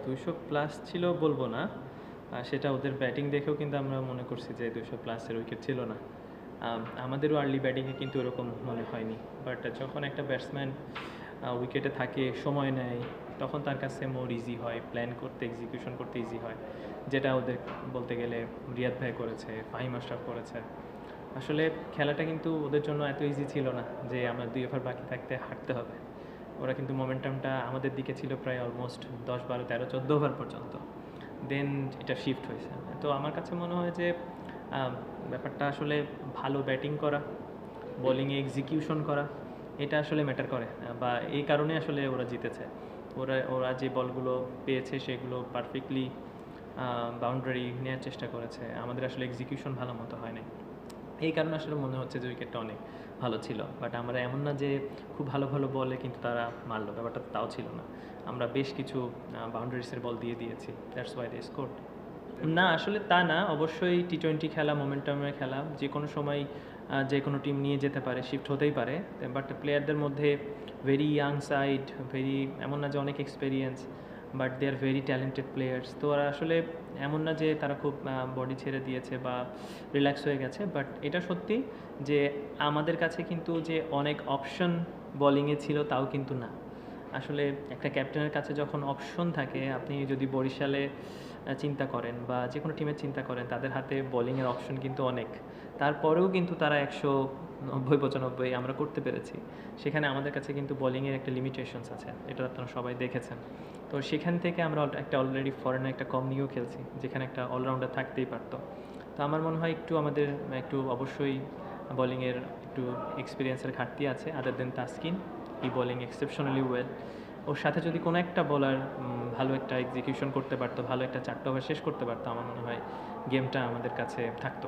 200 plus ছিল বলবো না, সেটা ওদের ব্যাটিং দেখেও কিন্তু আমরা মনে করছি যে 200 প্লাসের উইকেট ছিল না। আমাদেরও আর্লি ব্যাটিংয়ে কিন্তু এরকম মনে হয়নি, বাট যখন একটা ব্যাটসম্যান উইকেটে থাকে, সময় নেয়, তখন তার কাছে মোর ইজি হয়, প্ল্যান করতে, এক্সিকিউশন করতে ইজি হয়, যেটা ওদের বলতে গেলে রিয়াদ ভাই করেছে, ফাহিম আশরাফ করেছে। আসলে খেলাটা কিন্তু ওদের জন্য এত ইজি ছিল না যে আমরা 2 ওভার বাকি থাকতে হাঁটতে হবে। ওরা কিন্তু মোমেন্টামটা আমাদের দিকে ছিল প্রায় অলমোস্ট 10, 12, 13, 14 ওভার পর্যন্ত। দেন এটা শিফট হয়েছে। তো আমার কাছে মনে হয় যে ব্যাপারটা আসলে ভালো ব্যাটিং করা, বোলিংয়ে এক্সিকিউশন করা, এটা আসলে ম্যাটার করে, বা এই কারণে আসলে ওরা জিতেছে। ওরা ওরা যে বলগুলো পেয়েছে সেগুলো পারফেক্টলি বাউন্ডারি নেওয়ার চেষ্টা করেছে। আমাদের আসলে এক্সিকিউশন ভালো মতো হয় নাই। এই কারণে আসলে মনে হচ্ছে যে উইকেটটা অনেক ভালো ছিল, বাট আমরা এমন না যে খুব ভালো ভালো বলে কিন্তু তারা মারলো, ব্যাপারটা তাও ছিল না। আমরা বেশ কিছু বাউন্ডারিসের বল দিয়ে দিয়েছি, দ্যাটস ওয়াই দে স্কোরড। না, আসলে তা না। অবশ্যই টি-20 খেলা, মোমেন্টামের খেলা, যে কোনো সময় যে কোনো টিম নিয়ে যেতে পারে, শিফট হতেই পারে। বাট প্লেয়ারদের মধ্যে ভেরি ইয়াং সাইড, ভেরি, এমন না যে অনেক experience, but they are very talented players. তো ওরা আসলে এমন না যে তারা খুব বডি ছেড়ে দিয়েছে বা রিল্যাক্স হয়ে গেছে, বাট এটা সত্যি যে আমাদের কাছে কিন্তু যে অনেক অপশন বোলিংয়ে ছিল তাও কিন্তু না। আসলে একটা ক্যাপ্টেনের কাছে যখন অপশন থাকে, আপনি যদি বরিশালে চিন্তা করেন বা যে কোনো টিমের চিন্তা করেন, তাদের হাতে বোলিংয়ের অপশন কিন্তু অনেক। তারপরেও কিন্তু তারা 190-95 আমরা করতে পেরেছি। সেখানে আমাদের কাছে কিন্তু বোলিংয়ের একটা লিমিটেশনস আছে, এটা আপনারা সবাই দেখেছেন। তো সেখান থেকে আমরা একটা অলরেডি ফরেনে একটা কম নিয়েও খেলছি, যেখানে একটা অলরাউন্ডার থাকতেই পারতো। তো আমার মনে হয় একটু অবশ্যই বোলিংয়ের একটু এক্সপিরিয়েন্সের ঘাটতি আছে। আদার দেন তাসকিন, ই বোলিং এক্সেপশনালি ওয়েল। ওর সাথে যদি কোনো একটা বোলার ভালো একটা এক্সিকিউশন করতে পারতো, ভালো একটা 4 ওভার শেষ করতে পারতো, আমার মনে হয় গেমটা আমাদের কাছে থাকতো।